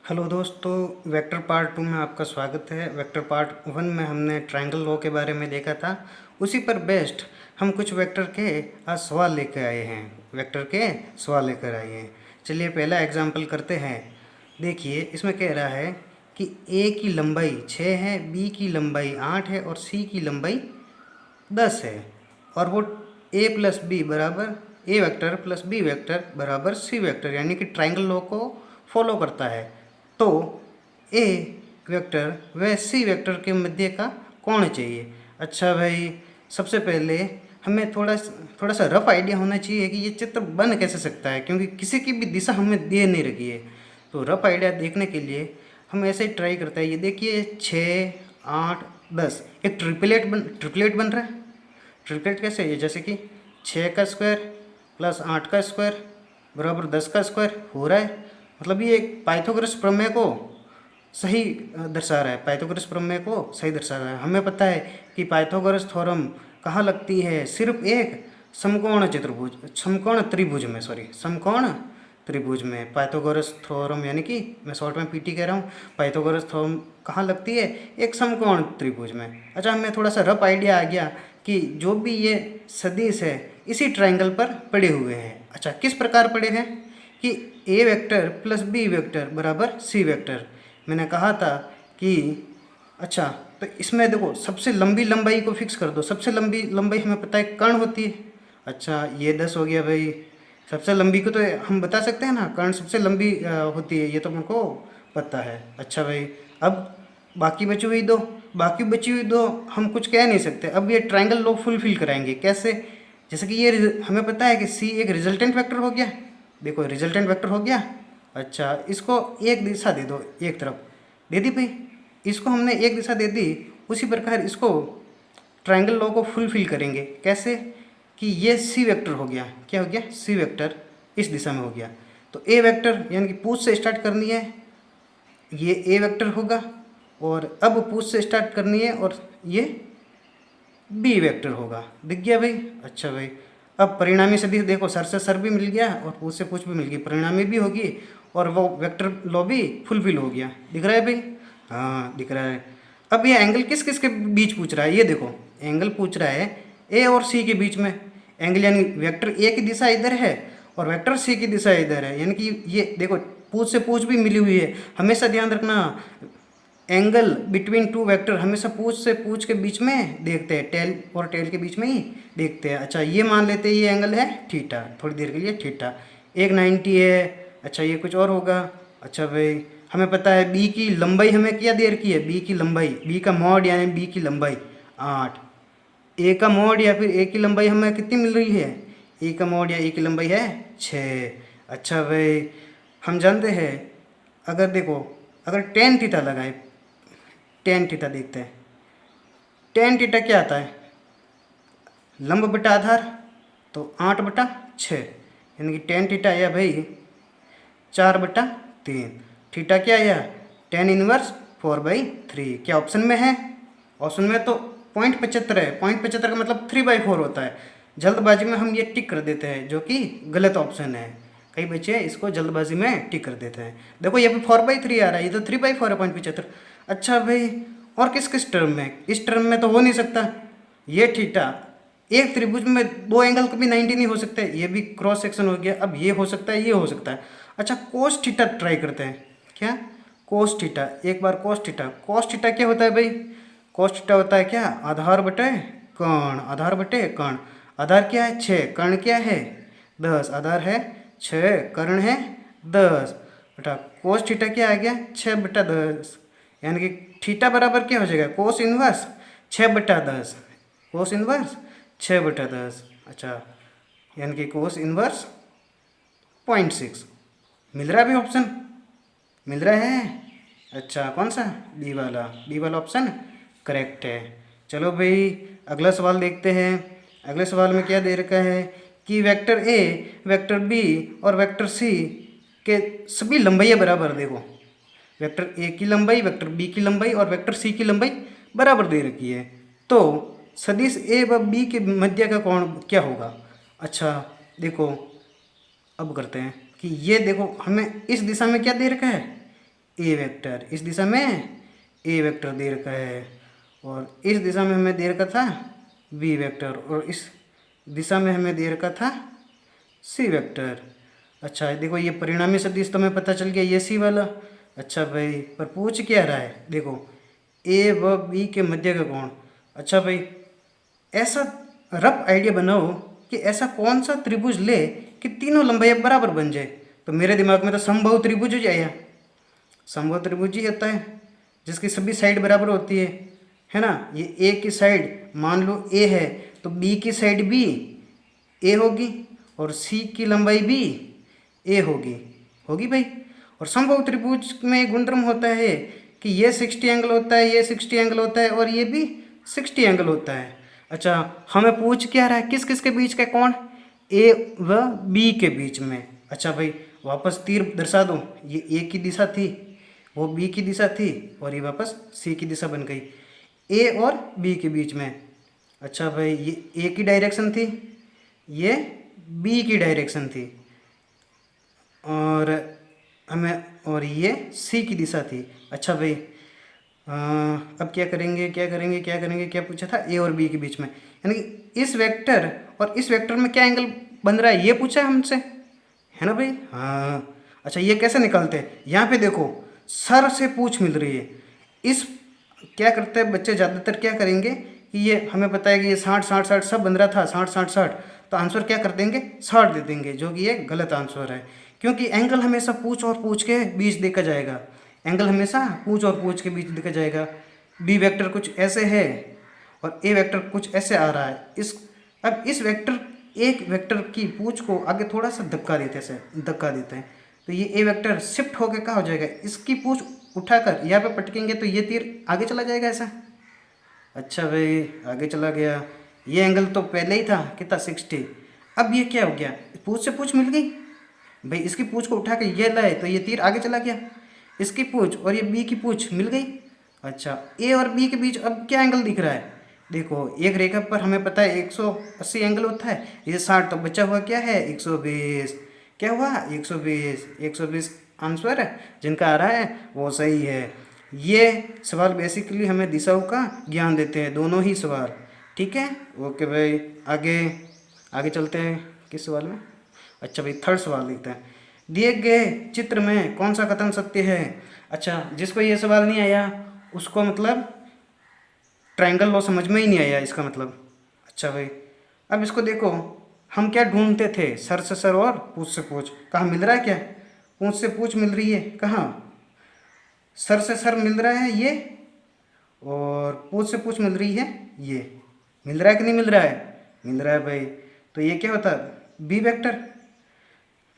Hello दोस्तों, vector part 2 में आपका स्वागत है। वेक्टर पार्ट 1 में हमने ट्रायंगल लॉ के बारे में देखा था। उसी पर बेस्ड हम कुछ वेक्टर के आज सवाल लेकर आए हैं। वेक्टर के सवाल लेकर आए हैं। चलिए पहला एग्जांपल करते हैं। देखिए इसमें कह रहा है कि ए की लंबाई 6 है, बी की लंबाई 8 है और सी की लंबाई 10 है। और वो ए प्लस बी बराबर ए वेक्टर प्लस बी वेक्टर बराबर सी वेक्टर यानी कि ट्रायंगल लॉ को फॉलो करता है। तो ए वेक्टर व सी वेक्टर के मध्य का कोण चाहिए। अच्छा भाई, सबसे पहले हमें थोड़ा सा रफ आइडिया होना चाहिए कि ये चित्र बन कैसे सकता है, क्योंकि किसी की भी दिशा हमें दे नहीं रखी है। तो रफ आइडिया देखने के लिए हम ऐसे ही ट्राई करते हैं। ये देखिए 6, 8, 10 एक ट्रिपलेट बन रहा है। ट्रिपलेट कैसे है? जैसे कि 6 का स्क्वायर प्लस 8 का स्क्वायर बराबर 10 का स्क्वायर हो रहा है। मतलब ये पाइथागोरस प्रमेय को सही दर्शा रहा है। पाइथागोरस प्रमेय को सही दर्शा रहा है। हमें पता है कि पाइथागोरस थ्योरम कहाँ लगती है? सिर्फ एक समकोण त्रिभुज में पाइथागोरस थ्योरम, यानी कि मैं शॉर्ट में पीटी कह रहा हूँ। पाइथागोरस थ्योरम कहाँ लगती है? एक समकोण त्रिभुज में। अच्छा, हमें थोड़ा सा रफ आइडिया आ गया कि जो भी ये सदिश है इसी ट्रायंगल पर पड़े हुए हैं। अच्छा, किस प्रकार पड़े हैं? कि ए वेक्टर प्लस बी वेक्टर बराबर सी वेक्टर। मैंने कहा था कि अच्छा, तो इसमें देखो सबसे लंबी लंबाई को फिक्स कर दो। सबसे लंबी लंबाई हमें पता है कर्ण होती है। अच्छा, ये 10 हो गया भाई। सबसे लंबी को तो हम बता सकते हैं ना, कर्ण सबसे लंबी होती है, ये तो हमको पता है। अच्छा भाई, अब बाकी बची हुई दो हम कुछ कह नहीं सकते। अब ये ट्रायंगल लॉ फुलफिल कराएंगे कैसे? जैसे कि ये हमें पता है कि सी एक रिजल्टेंट वेक्टर हो गया। देखो रिजल्टेंट वेक्टर हो गया। अच्छा, इसको एक दिशा दे दो, एक तरफ दे दी भाई। इसको हमने एक दिशा दे दी। उसी प्रकार इसको ट्रायंगल लॉ को फुलफिल करेंगे कैसे? कि ये सी वेक्टर हो गया। क्या हो गया? सी वेक्टर इस दिशा में हो गया। तो ए वेक्टर यानी कि पूछ से स्टार्ट करनी है, ये ए वेक्टर होगा। और अब पूछ से स्टार्ट करनी है और ये बी वेक्टर होगा। दिख गया भाई? अच्छा भाई, अब परिणामी सदिश देखो, सर से सर भी मिल गया और पूछ से पूछ भी मिल गई, परिणामी भी होगी और वो वेक्टर लॉ भी फुलफिल हो गया। दिख रहा है भाई? हाँ दिख रहा है। अब ये एंगल किस किस के बीच पूछ रहा है? ये देखो एंगल पूछ रहा है ए और सी के बीच में। एंगल यानी वेक्टर ए की दिशा इधर है और वेक्टर सी की दिशा इधर है, यानी कि ये देखो पूछ से पूछ भी मिली हुई है। हमेशा ध्यान रखना, एंगल बिटवीन टू वेक्टर हमेशा पूछ से पूछ के बीच में देखते हैं, टेल और टेल के बीच में ही देखते हैं। अच्छा, ये मान लेते हैं ये एंगल है थीटा, थोड़ी देर के लिए थीटा, एक 90 है। अच्छा, ये कुछ और होगा। अच्छा भाई, हमें पता है बी की लंबाई हमें क्या दे रखी है? बी की लंबाई, बी का मॉड यानी बी की लंबाई 8। ए का मॉड या फिर ए की लंबाई हमें कितनी मिल रही है? ए का मॉड या ए की लंबाई है 6। अच्छा भाई, हम जानते हैं अगर देखो, अगर टेन थीटा लगाए, टेन थीटा देखते हैं। टेन थीटा क्या आता है? लंब बटा आधार, तो 8/6, यानी कि टेन थीटा आया भाई 4/3। थीटा क्या आया? Tan inverse 4/3। क्या ऑप्शन में है? ऑप्शन में तो 0.75 है। 0.75 का मतलब 3/4 होता है। जल्दबाजी में हम ये टिक कर देते हैं, जो कि गलत ऑप्शन है। कई बच्चे इसको जल्दबाजी में टिक कर देते हैं। देखो ये भी 4/3 आ रहा है, ये तो 3/4 है 0.75। अच्छा भाई, और किस किस टर्म में? इस टर्म में तो हो नहीं सकता। ये थीटा एक त्रिभुज में दो एंगल कभी 90 नहीं हो सकते। ये भी क्रॉस सेक्शन हो गया। अब ये हो सकता है, ये हो सकता है। अच्छा, कोस थीटा ट्राई करते हैं। क्या? कोस थीटा, एक बार कोस थीटा। कोस थीटा क्या होता है भाई? कोस थीटा होता है क्या? आधार बटे कर्ण, आधार बटे कर्ण। आधार क्या है? 6, कर्ण क्या है? 10। आधार है 6, कर्ण है 10 बेटा। कोस थीटा क्या आ गया? 6/10, यानी कि थीटा बराबर क्या हो जाएगा? Cos inverse 6/10, cos inverse 6/10। अच्छा, यानी कि कोस इनवर्स 0.6। मिल रहा है भी ऑप्शन? मिल रहा है? अच्छा, कौन सा? बी वाला। बी वाला ऑप्शन करेक्ट है। चलो भाई, अगला सवाल देखते हैं। अगले सवाल में क्या दे रखा है कि वेक्टर ए, वेक्टर बी और वेक्टर सी के सभी लंबाइयाँ बराबर। देखो वेक्टर ए की लंबाई, वेक्टर बी की लंबाई और वेक्टर सी की लंबाई बराबर दे रखी है। तो सदिश ए व बी के मध्य का कोण क्या होगा? अच्छा देखो, अब करते हैं कि ये देखो हमें इस दिशा में क्या दे रखा है? ए वेक्टर, इस दिशा में ए वेक्टर दे रखा है और इस दिशा में हमें दे रखा था बी वेक्टर और इस दिशा में हमें दे रखा था सी वेक्टर। अच्छा देखो ये परिणामी सदिश तो हमें पता चल गया ये सी वाला। अच्छा भाई पर पूछ क्या रहा है, देखो ए व बी के मध्य का कोण। अच्छा भाई ऐसा रफ आइडिया बनाओ कि ऐसा कौन सा त्रिभुज ले कि तीनों लंबाई बराबर बन जाए। तो मेरे दिमाग में तो समबाहु त्रिभुज हो जाएगा। समबाहु त्रिभुज ही होता है जिसकी सभी साइड बराबर होती है ना। ये ए की साइड मान लो ए है तो बी की साइड भी ए होगी और सी की लंबाई भी ए होगी भाई। और समबाहु त्रिभुज में गुणधर्म होता है कि ये 60 एंगल होता है, ये 60 एंगल होता है और ये भी 60 एंगल होता है। अच्छा हमें पूछ क्या रहा है, किस किस के बीच का कोण, ए व बी के बीच में। अच्छा भाई वापस तीर दर्शा दो, ये ए की दिशा थी, वो बी की दिशा थी और ये वापस सी की दिशा बन गई, ए और बी के बीच में। अच्छा भाई ये ए की डायरेक्शन थी, ये बी की डायरेक्शन थी और ये सी की दिशा थी। अच्छा भाई अब क्या करेंगे क्या पूछा था, ए और बी के बीच में, यानी कि इस वेक्टर और इस वेक्टर में क्या एंगल बन रहा है ये पूछा है हमसे, है ना भाई। हाँ अच्छा ये कैसे निकालते हैं, यहाँ पे देखो सर से पूछ मिल रही है। इस क्या करते हैं बच्चे ज़्यादातर क्या करेंगे कि ये हमें पता है कि ये 60-60-60 सब बन रहा था, 60-60-60 तो आंसर क्या कर देंगे 60 दे देंगे, जो कि ये गलत आंसर है। क्योंकि एंगल हमेशा पूछ और पूछ के बीच देखा जाएगा, एंगल हमेशा पूछ और पूछ के बीच देखा जाएगा। बी वेक्टर कुछ ऐसे है और ए वेक्टर कुछ ऐसे आ रहा है। अब इस वेक्टर एक वेक्टर की पूछ को आगे थोड़ा सा धक्का देते हैं तो ये ए वेक्टर शिफ्ट होकर क्या हो जाएगा, इसकी पूछ उठाकर यहाँ पे पटकेंगे तो ये तीर आगे चला जाएगा ऐसा। अच्छा भाई आगे चला गया, ये एंगल तो पहले ही था कितना 60, अब ये क्या हो गया, पूछ से पूछ मिल गई भाई, इसकी पूछ को उठा के ये लाए तो ये तीर आगे चला गया, इसकी पूछ और ये बी की पूछ मिल गई। अच्छा ए और बी के बीच अब क्या एंगल दिख रहा है, देखो एक रेखा पर हमें पता है 180 एंगल होता है, ये 60 तो बचा हुआ क्या है 120, क्या हुआ 120 आंसर है जिनका आ रहा है वो सही है। ये सवाल बेसिकली हमें दिशाओं का ज्ञान देते हैं, दोनों ही सवाल। ठीक है ओके भाई आगे चलते हैं किस सवाल में। अच्छा भाई थर्ड सवाल लिखते हैं, दिए गए चित्र में कौन सा कथन सत्य है। अच्छा जिसको ये सवाल नहीं आया उसको मतलब ट्रायंगल लॉ समझ में ही नहीं आया इसका मतलब। अच्छा भाई अब इसको देखो, हम क्या ढूंढते थे, सर से सर और पूछ से पूछ, कहाँ मिल रहा है क्या, पूछ से पूछ मिल रही है कहाँ, सर से सर मिल रहा है ये और पूछ से पूछ मिल रही है ये, मिल रहा है कि नहीं मिल रहा है, मिल रहा है भाई। तो ये क्या होता बी वेक्टर,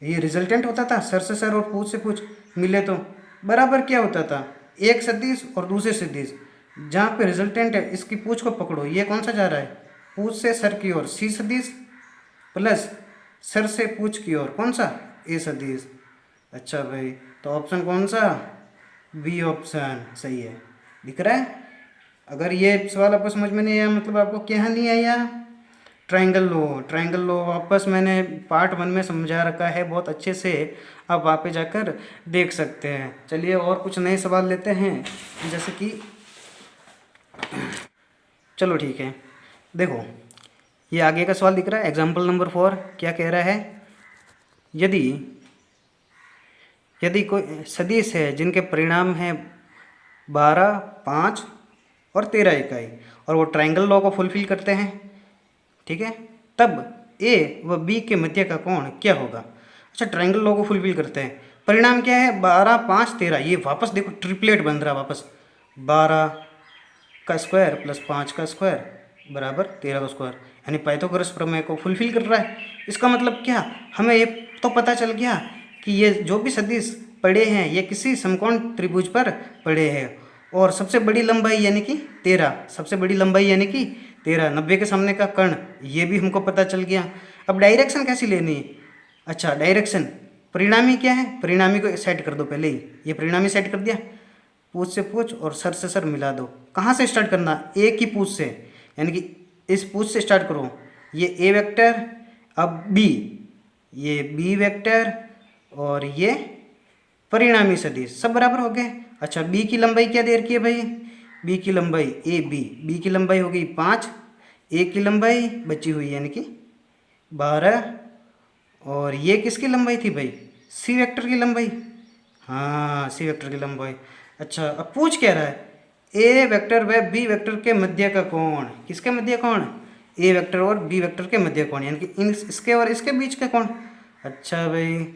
ये रिजल्टेंट होता था, सर से सर और पूछ से पूछ मिले तो बराबर क्या होता था, एक सदिश और दूसरे सदिश, जहाँ पे रिजल्टेंट है इसकी पूछ को पकड़ो, ये कौन सा जा रहा है पूछ से सर की ओर सी सदिश प्लस सर से पूछ की ओर कौन सा ए सदिश। अच्छा भाई तो ऑप्शन कौन सा, बी ऑप्शन सही है, दिख रहा है। अगर ये सवाल आपको समझ में नहीं आया मतलब आपको क्या नहीं आया, ट्रायंगल लो वापस मैंने पार्ट 1 में समझा रखा है बहुत अच्छे से, आप वहाँ पे जाकर देख सकते हैं। चलिए और कुछ नए सवाल लेते हैं, जैसे कि चलो ठीक है देखो ये आगे का सवाल दिख रहा है, एग्जाम्पल नंबर 4 क्या कह रहा है, यदि कोई सदिश है जिनके परिणाम हैं 12, 5 और 13 इकाई और वो ट्रायंगल लॉ को फुलफिल करते हैं, ठीक है, तब ए व बी के मध्य का कोण क्या होगा। अच्छा ट्रायंगल लॉ को फुलफिल करते हैं, परिणाम क्या है 12, 5, 13, ये वापस देखो ट्रिपलेट बन रहा है वापस, 12 का स्क्वायर प्लस 5 का स्क्वायर बराबर 13 का स्क्वायर, यानी पाइथागोरस प्रमेय को फुलफिल कर रहा है। इसका मतलब क्या, हमें ये तो पता चल गया कि ये जो भी सदिश पड़े हैं ये किसी समकोण त्रिभुज पर पड़े हैं और सबसे बड़ी लंबाई यानी कि 13, 90 के सामने का कर्ण ये भी हमको पता चल गया। अब डायरेक्शन कैसी लेनी है, अच्छा डायरेक्शन परिणामी क्या है, परिणामी को सेट कर दो पहले ही, ये परिणामी सेट कर दिया, पूछ से पूछ और सर से सर मिला दो। कहाँ से स्टार्ट करना, ए की पूछ से, यानी कि इस पूछ से स्टार्ट करो, ये ए वेक्टर, अब बी, ये बी वेक्टर और ये परिणामी सदिश सब बराबर हो गए। अच्छा बी की लंबाई क्या दे रखी है भाई, बी की लंबाई ए बी की लंबाई हो गई 5, ए की लंबाई बची हुई यानी कि 12, और ये किसकी लंबाई थी भाई, सी वेक्टर की लंबाई। हाँ सी वेक्टर की लंबाई। अच्छा अब पूछ क्या रहा है, ए वेक्टर व बी वेक्टर के मध्य का कोण, किसके मध्य कोण, ए वेक्टर और बी वेक्टर के मध्य कोण, यानी कि इन इसके और इसके बीच का कोण। अच्छा भाई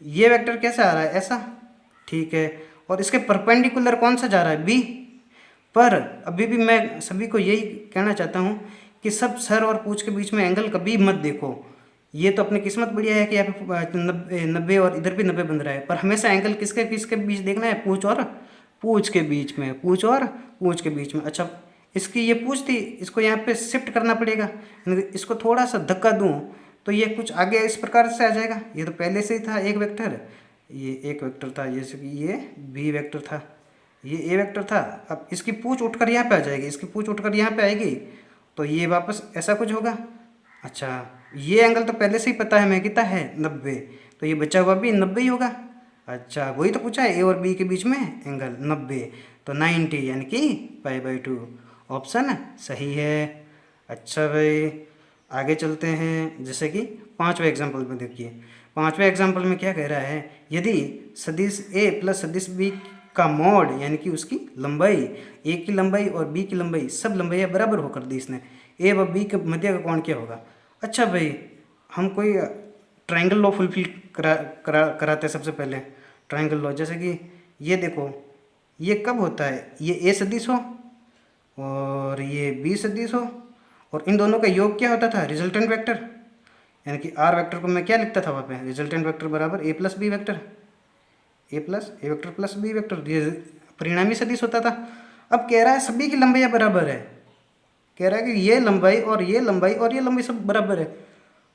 ये वेक्टर कैसा आ रहा है, ऐसा, ठीक है, और इसके परपेंडिकुलर कौन सा जा रहा है, बी। पर अभी भी मैं सभी को यही कहना चाहता हूँ कि सब सर और पूछ के बीच में एंगल कभी मत देखो। ये तो अपनी किस्मत बढ़िया है कि यहाँ पे 90 और इधर भी 90 बन रहा है, पर हमेशा एंगल किसके किसके बीच देखना है, पूछ और पूछ के बीच में, पूछ और पूछ के बीच में। अच्छा इसकी ये पूछ थी, इसको यहाँ पे शिफ्ट करना पड़ेगा, इसको थोड़ा सा धक्का दूँ तो ये कुछ आगे इस प्रकार से आ जाएगा। ये तो पहले से ही था एक वेक्टर, ये एक वेक्टर था, जैसे कि ये बी वेक्टर था, ये ए वेक्टर था। अब इसकी पूछ उठकर यहाँ पे आ जाएगी, इसकी पूछ उठकर यहाँ पे आएगी, तो ये वापस ऐसा कुछ होगा। अच्छा ये एंगल तो पहले से ही पता है मैं कितना है 90, तो ये बचा हुआ भी 90 ही होगा। अच्छा वही तो पूछा है, ए और बी के बीच में एंगल 90, तो 90 यानी कि π/2 ऑप्शन सही है। अच्छा भाई आगे चलते हैं, जैसे कि पांचवें एग्जाम्पल में देखिए, पांचवें एग्जाम्पल में क्या कह रहा है, यदि सदिश ए प्लस सदिश बी का मॉड यानी कि उसकी लंबाई, ए की लंबाई और बी की लंबाई सब लंबाइयाँ बराबर होकर दी इसने, ए व बी के मध्य का कोण क्या होगा। अच्छा भाई हम कोई ट्रायंगल लॉ फुलफिल कराते हैं सबसे पहले, ट्रायंगल लॉ, जैसे कि ये देखो ये कब होता है, ये ए सदिश हो और ये बी सदिश हो, और इन दोनों का योग क्या होता था, रिजल्टेंट वेक्टर, यानी कि आर वेक्टर को मैं क्या लिखता था वहाँ पे, रिजल्टेंट वेक्टर बराबर ए प्लस बी वेक्टर, ए वेक्टर प्लस बी वेक्टर, ये परिणामी सदिश होता था। अब कह रहा है सभी की लंबाइयाँ बराबर है, कह रहा है कि ये लंबाई और ये लंबाई और ये लंबाई सब बराबर है।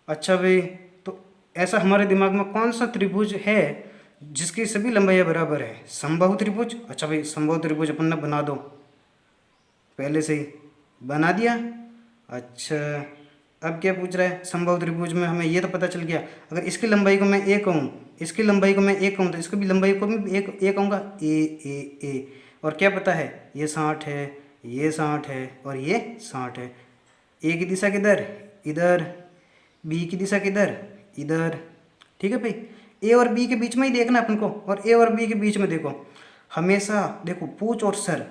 अच्छा भाई तो ऐसा हमारे दिमाग में कौन सा त्रिभुज है जिसकी सभी लंबाइयाँ बराबर है, समबाहु त्रिभुज। अच्छा भाई समबाहु त्रिभुज अपन ने बना दो, पहले से ही बना दिया। अच्छा अब क्या पूछ रहा है, समबाहु त्रिभुज में हमें ये तो पता चल गया, अगर इसकी लंबाई को मैं ए कहूँ, इसकी लंबाई को मैं ए कहूँ, तो इसकी भी लंबाई को मैं ए कहूँगा, ए। और क्या पता है, ये 60 है, ये 60 है और ये 60 है। ए की दिशा किधर, इधर, बी की दिशा किधर, इधर, ठीक है भाई। ए और बी के बीच में ही देखना अपन को, और ए और बी के बीच में देखो हमेशा, देखो पूछ और सर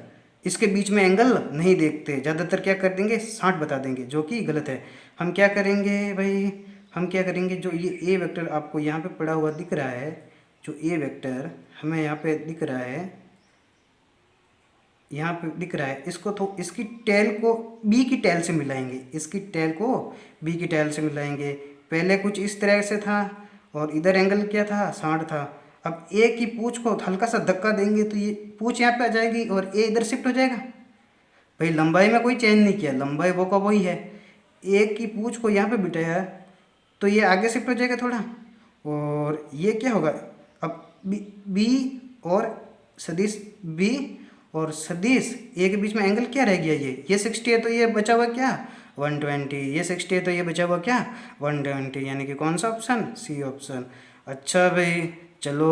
इसके बीच में एंगल नहीं देखते, ज़्यादातर क्या कर देंगे 60 बता देंगे, जो कि गलत है। हम क्या करेंगे भाई, हम क्या करेंगे, जो ये ए वेक्टर आपको यहाँ पे पड़ा हुआ दिख रहा है, जो ए वेक्टर हमें यहाँ पे दिख रहा है, यहाँ पे दिख रहा है, इसको तो इसकी टेल को बी की टेल से मिलाएंगे, इसकी टेल को बी की टेल से मिलाएंगे। पहले कुछ इस तरह से था और इधर एंगल क्या था, 60 था। अब ए की पूछ को हल्का सा धक्का देंगे तो ये पूछ यहाँ पे आ जाएगी और ए इधर शिफ्ट हो जाएगा। भाई लंबाई में कोई चेंज नहीं किया, लंबाई वो का वही है। ए की पूछ को यहाँ पे बिठाया तो ये आगे शिफ्ट हो जाएगा थोड़ा, और ये क्या होगा, अब बी और सदिश बी और सदिश ए के बीच में एंगल क्या रह गया, ये 60 है तो ये बचा हुआ क्या 120, ये 60 है तो ये बचा हुआ क्या 120, यानी कि कौन सा ऑप्शन, सी ऑप्शन। अच्छा भाई चलो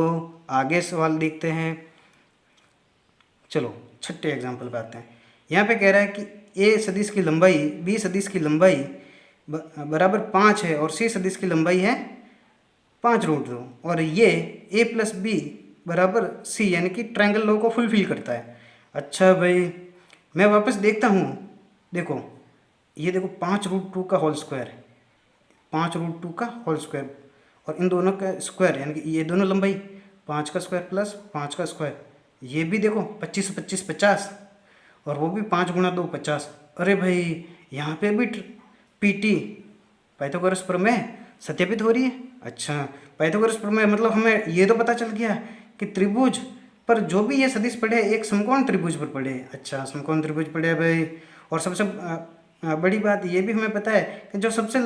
आगे सवाल देखते हैं। चलो छठे एग्जाम्पल पे आते हैं। यहाँ पे कह रहा है कि ए सदिश की लंबाई बी सदिश की लंबाई बराबर 5 है और सी सदिश की लंबाई है 5√2, और ये ए प्लस बी बराबर सी यानी कि ट्रायंगल लॉ को फुलफिल करता है। अच्छा भाई मैं वापस देखता हूँ, देखो ये देखो 5√2 का होल स्क्वायर, 5√2 का होल स्क्वायर, और इन दोनों का स्क्वायर यानी कि ये दोनों लंबाई 5 का स्क्वायर प्लस 5 का स्क्वायर, ये भी देखो 25 25 50, और वो भी 5 × 2 50। अरे भाई यहाँ पे भी पीटी पाइथागोरस प्रमेय सत्यापित हो रही है। अच्छा पाइथागोरस प्रमेय मतलब हमें ये तो पता चल गया कि त्रिभुज पर जो भी ये सदिश पढ़े एक समकोण त्रिभुज पर पढ़े। अच्छा समकोण त्रिभुज पढ़े भाई, और सबसे बड़ी बात ये भी हमें पता है कि जो सबसे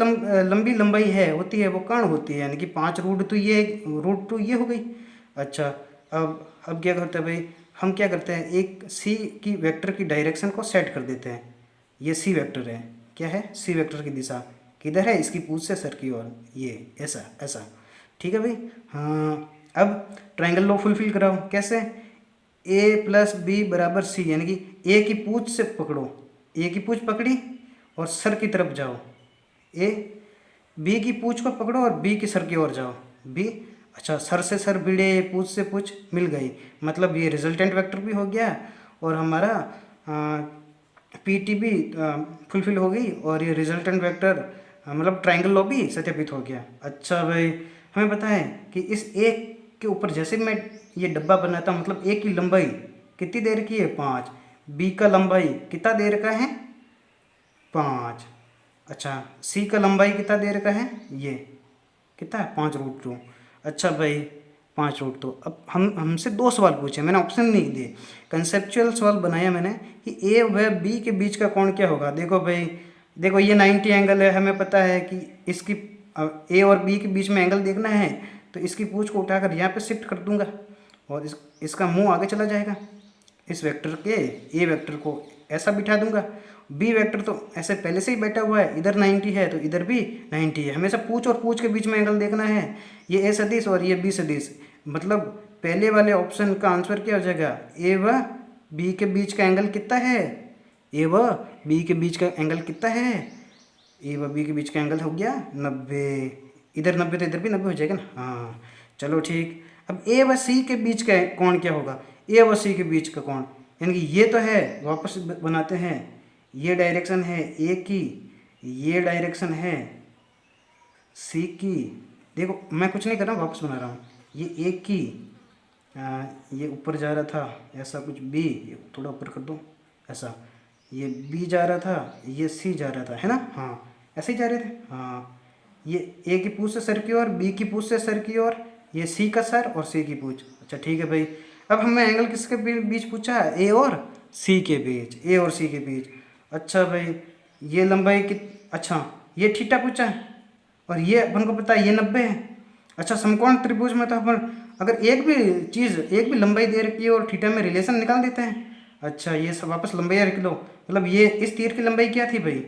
लंबी लंबाई है होती है वो कर्ण होती है, यानी कि 5√2 ये हो गई। अच्छा अब क्या करते हैं भाई, हम क्या करते हैं एक सी की वेक्टर की डायरेक्शन को सेट कर देते हैं। ये सी वेक्टर है, क्या है सी वेक्टर की दिशा किधर है, इसकी पूछ से सर की ओर, ये ऐसा ऐसा, ठीक है भाई। हाँ अब ट्रायंगल लॉ फुलफिल कराओ। कैसे? ए प्लस बी बराबर सी, यानी कि ए की पूंछ से पकड़ो, ए की पूंछ पकड़ी और सर की तरफ जाओ, ए बी की पूंछ को पकड़ो और बी की सर की ओर जाओ, बी अच्छा सर से सर भिड़े, पूंछ से पूंछ मिल गई, मतलब ये रिजल्टेंट वेक्टर भी हो गया और हमारा पी टी भी फुलफिल हो गई और ये रिजल्टेंट वेक्टर मतलब ट्रायंगल लॉ भी सत्यापित हो गया। अच्छा भाई, हमें पता है कि इस एक के ऊपर जैसे मैं ये डब्बा बनाता हूँ, मतलब ए की लंबाई कितनी देर की है? 5। बी का लंबाई कितना देर का है? 5। अच्छा, सी का लंबाई कितना देर का है? ये कितना है? 5√2। अच्छा भाई, 5√2। अब हमसे 2 सवाल पूछे, मैंने ऑप्शन नहीं दिए, कंसेप्चुअल सवाल बनाया मैंने कि ए व बी के बीच का कोण क्या होगा। देखो भाई, देखो ये 90 एंगल है, हमें पता है कि इसकी ए और बी के बीच में एंगल देखना है तो इसकी पूंछ को उठाकर यहाँ पे शिफ्ट कर दूंगा और इसका मुंह आगे चला जाएगा। इस वेक्टर के ए वेक्टर को ऐसा बिठा दूंगा, बी वेक्टर तो ऐसे पहले से ही बैठा हुआ है, इधर 90 है तो इधर भी 90 है। हमेशा पूंछ और पूंछ के बीच में एंगल देखना है, ये ए सदिश और ये बी सदिश, मतलब पहले वाले ऑप्शन का आंसर क्या हो जाएगा? ए व बी के बीच का एंगल कितना है? ए व बी के बीच का एंगल कितना है? ए व बी के बीच का एंगल हो गया 90। इधर 90 तो इधर भी 90 हो जाएगा ना। हाँ चलो ठीक। अब ए व सी के बीच का कोण क्या होगा? ए व सी के बीच का कोण, यानी कि ये तो है, वापस बनाते हैं, ये डायरेक्शन है ए की, ये डायरेक्शन है सी की। देखो मैं कुछ नहीं कर रहा हूँ, वापस बना रहा हूँ। ये ए की, ये ऊपर जा रहा था ऐसा कुछ, बी ये थोड़ा ऊपर कर दो ऐसा, ये बी जा रहा था, ये सी जा रहा था, है ना? हाँ ऐसे ही जा रहे थे। हाँ, ये ए की पूंछ से सर की ओर, बी की पूंछ से सर की ओर, ये सी का सर और सी की पूंछ। अच्छा ठीक है भाई, अब हमें एंगल किसके बीच पूछा है? ए और सी के बीच, ए और सी के बीच। अच्छा भाई, ये लंबाई कि, अच्छा ये थीटा पूछा है और ये अपन को पता है ये 90 है। अच्छा, समकोण त्रिभुज में तो अपन अगर एक भी चीज़, एक भी लंबाई दे रखी है और थीटा में रिलेशन निकाल देते हैं। अच्छा, ये सब वापस लंबाई रख लो, मतलब ये इस तीर की लंबाई क्या थी भाई?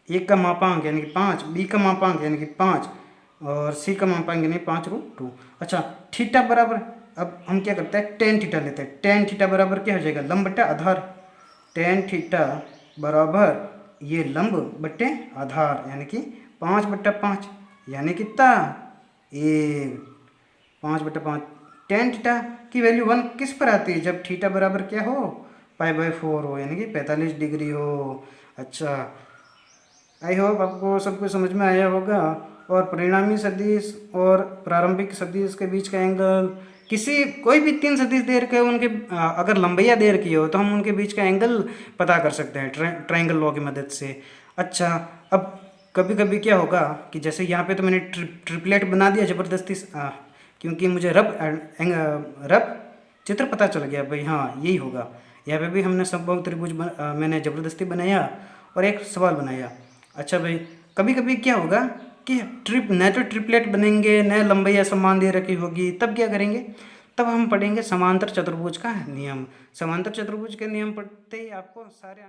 एक का मापांक यानी कि 5, बी का मापांक यानी कि 5 और सी का मापांक यानी 5√2। अच्छा, थीटा बराबर, अब हम क्या करते हैं, टेन थीटा लेते हैं। टेन थीटा बराबर क्या हो जाएगा? लंब बट्टा आधार। टेन थीटा बराबर ये लंब बट्टे आधार, यानी कि 5/5, यानी कितना? 1। 5/5। टेन थीटा की वैल्यू 1 किस पर आती है? जब थीटा बराबर क्या हो? π/4 हो, यानी कि 45 डिग्री हो। अच्छा, आई होप आपको सब कुछ समझ में आया होगा। और परिणामी सदिश और प्रारंभिक सदिश के बीच का एंगल, किसी कोई भी 3 सदिश दे रखे हो, उनके अगर लंबाइयाँ दे रखी हो तो हम उनके बीच का एंगल पता कर सकते हैं ट्रायंगल लॉ की मदद से। अच्छा, अब कभी कभी क्या होगा कि जैसे यहाँ पे तो मैंने ट्रिपलेट बना दिया ज़बरदस्ती क्योंकि मुझे रब चित्र पता चल गया भाई, हाँ यही होगा। यहाँ पे भी हमने समबाहु त्रिभुज मैंने ज़बरदस्ती बनाया और एक सवाल बनाया। अच्छा भाई, कभी कभी क्या होगा कि न तो ट्रिपलेट बनेंगे, न लंबाई समान दे रखी होगी, तब क्या करेंगे? तब हम पढ़ेंगे समांतर चतुर्भुज का नियम। समांतर चतुर्भुज के नियम पढ़ते ही आपको सारे